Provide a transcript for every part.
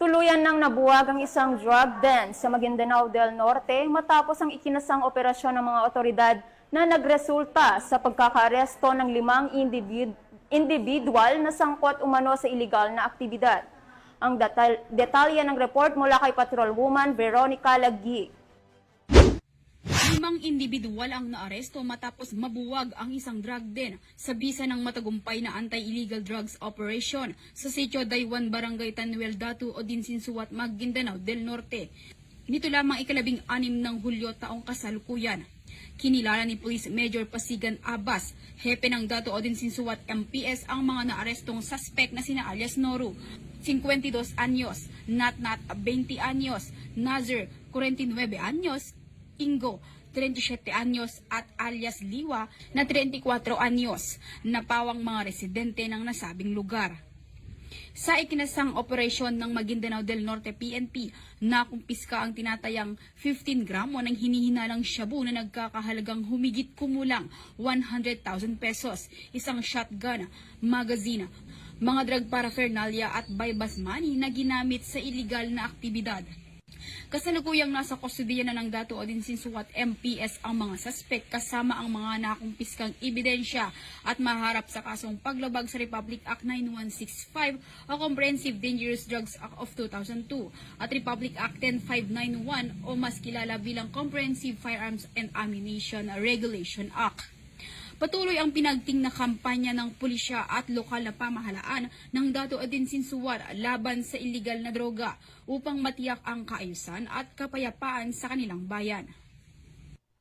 Tuluyan nang nabuwag ang isang drug den sa Maguindanao del Norte matapos ang ikinasang operasyon ng mga otoridad na nagresulta sa pagkakaaresto ng 5 individual na sangkot umano sa iligal na aktibidad. Ang detalye ng report mula kay Patrolwoman Veronica Lagi. 5 individual ang naaresto matapos mabuwag ang isang drug den sa bisa ng matagumpay na anti-illegal drugs operation sa Sitio Daywan, Barangay Tanuel Datu, Odinsinsuat, Maguindanao del Norte. Nito lamang ika-16 ng Hulyo taong kasalukuyan. Kinilala ni Police Major Pasigan Abbas, hepe ng Datu Odinsinsuat MPS, ang mga naarestong suspect na sina alias Noru, 52 anyos, Natnat, 20 anyos, Nazir, 49 anyos, Ingo, 37 anyos at alias Liwa na 34 anyos na pawang mga residente ng nasabing lugar. Sa ikinasang operasyon ng Maguindanao del Norte PNP, nakumpiska ang tinatayang 15 gramo ng hinihinalang shabu na nagkakahalagang humigit kumulang 100,000 pesos, isang shotgun, magazine, mga drug paraphernalia at bypass money na ginamit sa iligal na aktibidad. Kasalukuyang nasa kustudiya na ng Datu Odinsinsuat MPS ang mga suspect kasama ang mga nakumpiskang ebidensya at maharap sa kasong paglabag sa Republic Act 9165 o Comprehensive Dangerous Drugs Act of 2002 at Republic Act 10591 o mas kilala bilang Comprehensive Firearms and Ammunition Regulation Act. Patuloy ang pinagting na kampanya ng pulisya at lokal na pamahalaan ng Datu Odinsinsuat laban sa iligal na droga upang matiyak ang kaayusan at kapayapaan sa kanilang bayan.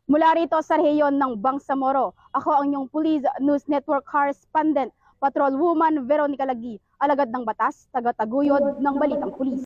Mula rito sa rehiyon ng Bangsamoro, ako ang inyong Police News Network Correspondent, Patrolwoman Veronica Lagi, alagad ng batas, taga-taguyod ng Balitang Pulis.